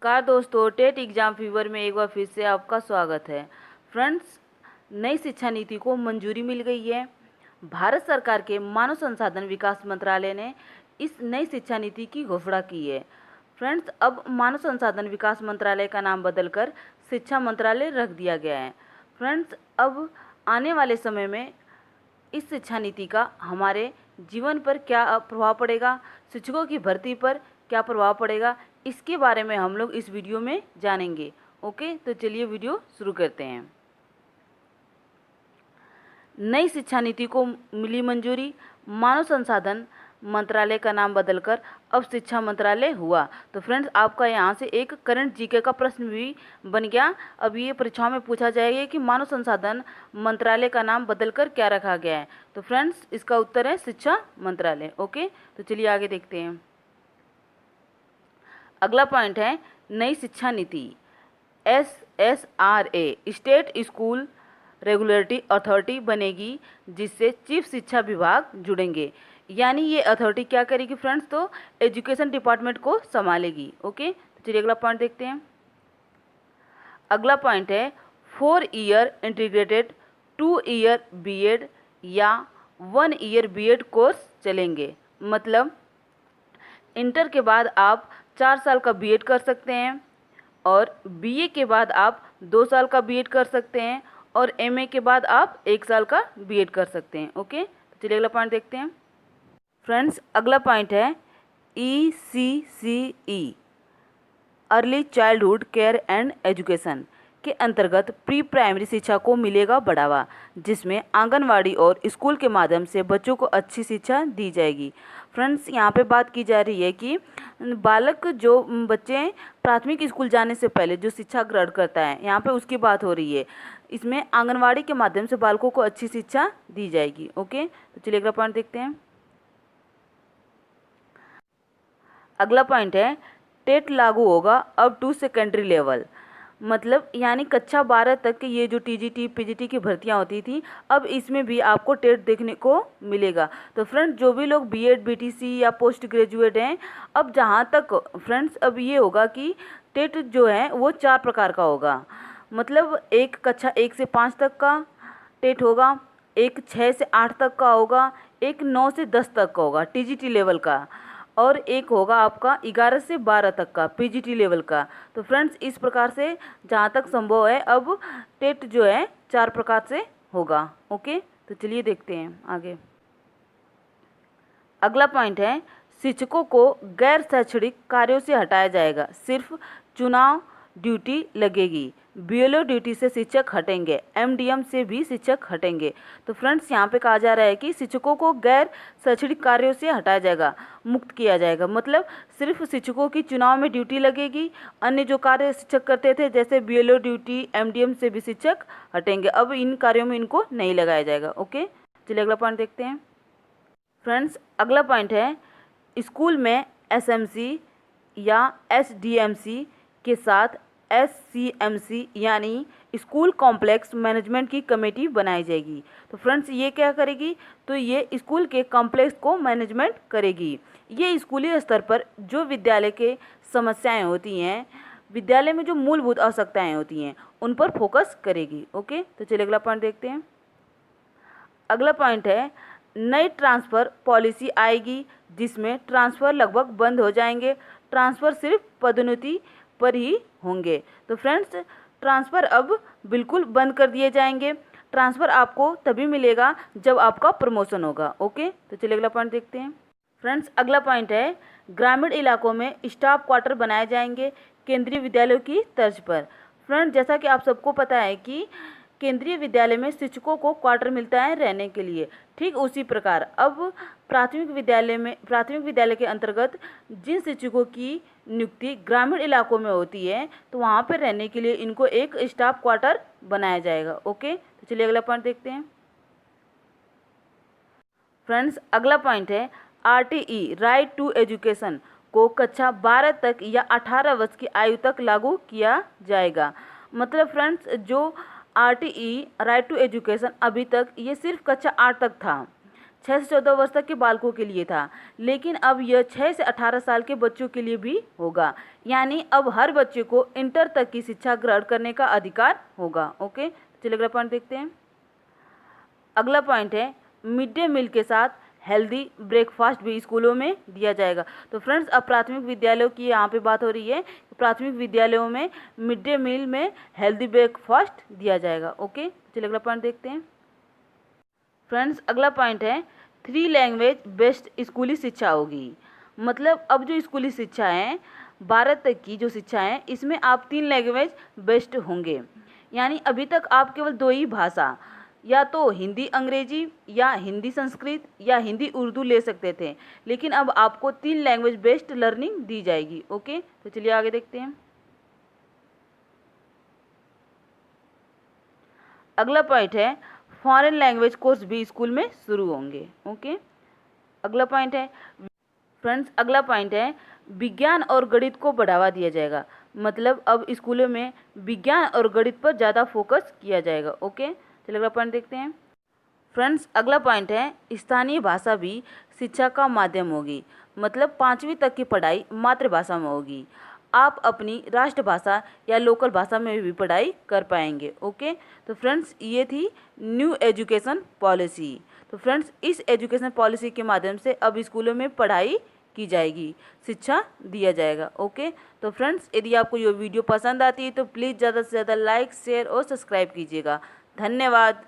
नमस्कार दोस्तों, TET exam fever में एक बार फिर से आपका स्वागत है। फ्रेंड्स, नई शिक्षा नीति को मंजूरी मिल गई है। भारत सरकार के मानव संसाधन विकास मंत्रालय ने इस नई शिक्षा नीति की घोषणा की है। फ्रेंड्स, अब मानव संसाधन विकास मंत्रालय का नाम बदलकर शिक्षा मंत्रालय रख दिया गया है। फ्रेंड्स, अब आने वाले समय में इस शिक्षा नीति का हमारे जीवन पर क्या प्रभाव पड़ेगा, शिक्षकों की भर्ती पर क्या प्रभाव पड़ेगा, इसके बारे में हम लोग इस वीडियो में जानेंगे। ओके, तो चलिए वीडियो शुरू करते हैं। नई शिक्षा नीति को मिली मंजूरी, मानव संसाधन मंत्रालय का नाम बदलकर अब शिक्षा मंत्रालय हुआ। तो फ्रेंड्स, आपका यहाँ से एक करंट जीके का प्रश्न भी बन गया। अब ये परीक्षाओं में पूछा जाएगा कि मानव संसाधन मंत्रालय का नाम बदलकर क्या रखा गया है। तो फ्रेंड्स, इसका उत्तर है शिक्षा मंत्रालय। ओके, तो चलिए आगे देखते हैं। अगला पॉइंट है नई शिक्षा नीति। SSRA state school regulatory authority बनेगी, जिससे चीफ शिक्षा विभाग जुड़ेंगे। यानी ये अथॉरिटी क्या करेगी फ्रेंड्स, तो एजुकेशन डिपार्टमेंट को संभालेगी। ओके, तो चलिए अगला पॉइंट देखते हैं। अगला पॉइंट है 4 ईयर इंटीग्रेटेड 2 ईयर बीएड या 1 ईयर बीएड कोर्स चलेंगे। मतलब इंटर के बाद आप 4 साल का बीएड कर सकते हैं और बीए के बाद आप 2 साल का बीएड कर सकते हैं और एमए के बाद आप 1 साल का बीएड कर सकते हैं। ओके, तो चलिए अगला पॉइंट देखते हैं। फ्रेंड्स, अगला पॉइंट है ECCE early childhood care and education के अंतर्गत प्री प्राइमरी शिक्षा को मिलेगा बढ़ावा, जिसमें आंगनवाड़ी और स्कूल के माध्यम से बच्चों को अच्छी शिक्षा दी जाएगी। फ्रेंड्स, यहाँ पे बात की जा रही है कि बालक जो बच्चे प्राथमिक स्कूल जाने से पहले जो शिक्षा ग्रहण करता है, यहाँ पे उसकी बात हो रही है। इसमें आंगनवाड़ी के माध्यम से बालकों को अच्छी शिक्षा दी जाएगी। ओके, तो चलिए अगला पॉइंट देखते हैं। अगला पॉइंट है टेट लागू होगा अब टू सेकेंडरी लेवल। मतलब यानी कक्षा 12 तक के ये जो टीजीटी पीजीटी की भर्तियां होती थी, अब इसमें भी आपको टेट देखने को मिलेगा। तो फ्रेंड्स, जो भी लोग बीएड बीटीसी या पोस्ट ग्रेजुएट हैं, अब जहां तक फ्रेंड्स अब ये होगा कि टेट जो है वो 4 प्रकार का होगा। मतलब एक कक्षा 1 से 5 तक का टेट होगा, एक 6 से 8 तक का होगा, एक 9 से 10 तक का होगा टीजीटी लेवल का, और एक होगा आपका 11 से 12 तक का पीजीटी लेवल का। तो फ्रेंड्स, इस प्रकार से जहाँ तक संभव है अब टेट जो है 4 प्रकार से होगा। ओके, तो चलिए देखते हैं आगे। अगला पॉइंट है शिक्षकों को गैर शैक्षणिक कार्यों से हटाया जाएगा, सिर्फ चुनाव ड्यूटी लगेगी। बीएलओ ड्यूटी से शिक्षक हटेंगे, एमडीएम से भी शिक्षक हटेंगे। तो फ्रेंड्स, यहाँ पे कहा जा रहा है कि शिक्षकों को गैर शैक्षणिक कार्यों से हटाया जाएगा, मुक्त किया जाएगा। मतलब सिर्फ शिक्षकों की चुनाव में ड्यूटी लगेगी, अन्य जो कार्य शिक्षक करते थे जैसे बीएलओ ड्यूटी, एमडीएम से भी शिक्षक हटेंगे। अब इन कार्यों में इनको नहीं लगाया जाएगा। ओके, चलिए अगला पॉइंट देखते हैं। फ्रेंड्स, अगला पॉइंट है स्कूल में एसएमसी या एसडीएमसी के साथ SCMC यानी स्कूल कॉम्प्लेक्स मैनेजमेंट की कमेटी बनाई जाएगी। तो फ्रेंड्स, ये क्या करेगी, तो ये स्कूल के कॉम्प्लेक्स को मैनेजमेंट करेगी। ये स्कूली स्तर पर जो विद्यालय के समस्याएं होती हैं, विद्यालय में जो मूलभूत आवश्यकताएं होती हैं, उन पर फोकस करेगी। ओके, तो चलिए अगला पॉइंट देखते हैं। अगला पॉइंट है नई ट्रांसफ़र पॉलिसी आएगी, जिसमें ट्रांसफ़र लगभग बंद हो जाएंगे। ट्रांसफ़र सिर्फ पदोन्नति पर ही होंगे। तो फ्रेंड्स, ट्रांसफ़र अब बिल्कुल बंद कर दिए जाएंगे। ट्रांसफ़र आपको तभी मिलेगा जब आपका प्रमोशन होगा। ओके, तो चलिए अगला पॉइंट देखते हैं। फ्रेंड्स, अगला पॉइंट है ग्रामीण इलाकों में स्टाफ क्वार्टर बनाए जाएंगे केंद्रीय विद्यालयों की तर्ज पर। फ्रेंड्स, जैसा कि आप सबको पता है कि केंद्रीय विद्यालय में शिक्षकों को क्वार्टर मिलता है रहने के लिए, ठीक उसी प्रकार अब प्राथमिक विद्यालय के अंतर्गत जिन शिक्षकों की नियुक्ति ग्रामीण इलाकों में होती है, तो वहाँ पर रहने के लिए इनको एक स्टाफ क्वार्टर बनाया जाएगा। ओके, तो चलिए अगला पॉइंट देखते हैं। फ्रेंड्स, अगला पॉइंट है RTE राइट टू एजुकेशन को कक्षा 12 तक या 18 वर्ष की आयु तक लागू किया जाएगा। मतलब फ्रेंड्स, जो RTE राइट टू एजुकेशन अभी तक ये सिर्फ कक्षा 8 तक था, 6 से 14 वर्ष तक के बालकों के लिए था, लेकिन अब यह 6 से 18 साल के बच्चों के लिए भी होगा। यानी अब हर बच्चे को इंटर तक की शिक्षा ग्रहण करने का अधिकार होगा। ओके, चलिए अगला पॉइंट देखते हैं। अगला पॉइंट है मिड डे मील के साथ हेल्दी ब्रेकफास्ट भी स्कूलों में दिया जाएगा। तो फ्रेंड्स, अब प्राथमिक विद्यालयों की यहाँ पे बात हो रही है। प्राथमिक विद्यालयों में मिड डे मील में हेल्दी ब्रेकफास्ट दिया जाएगा। ओके, चलिए अगला पॉइंट देखते हैं। फ्रेंड्स, अगला पॉइंट है 3 लैंग्वेज बेस्ड स्कूली शिक्षा होगी। मतलब अब जो स्कूली शिक्षा है 12 तक की जो शिक्षा है, इसमें आप 3 लैंग्वेज बेस्ड होंगे। यानी अभी तक आप केवल 2 ही भाषा, या तो हिंदी अंग्रेजी या हिंदी संस्कृत या हिंदी उर्दू ले सकते थे, लेकिन अब आपको 3 लैंग्वेज बेस्ड लर्निंग दी जाएगी। ओके, तो चलिए आगे देखते हैं। अगला पॉइंट है फॉरेन लैंग्वेज कोर्स भी स्कूल में शुरू होंगे। ओके, अगला पॉइंट है फ्रेंड्स, अगला पॉइंट है विज्ञान और गणित को बढ़ावा दिया जाएगा। मतलब अब स्कूलों में विज्ञान और गणित पर ज़्यादा फोकस किया जाएगा। ओके, चलिए अगला पॉइंट देखते हैं। फ्रेंड्स, अगला पॉइंट है स्थानीय भाषा भी शिक्षा का माध्यम होगी। मतलब 5वीं तक की पढ़ाई मातृभाषा में होगी। आप अपनी राष्ट्रभाषा या लोकल भाषा में भी पढ़ाई कर पाएंगे। ओके, तो फ्रेंड्स, ये थी न्यू एजुकेशन पॉलिसी। तो फ्रेंड्स, इस एजुकेशन पॉलिसी के माध्यम से अब स्कूलों में पढ़ाई की जाएगी, शिक्षा दिया जाएगा। ओके, तो फ्रेंड्स, यदि आपको ये वीडियो पसंद आती है तो प्लीज़ ज़्यादा से ज़्यादा लाइक, शेयर और सब्सक्राइब कीजिएगा। धन्यवाद।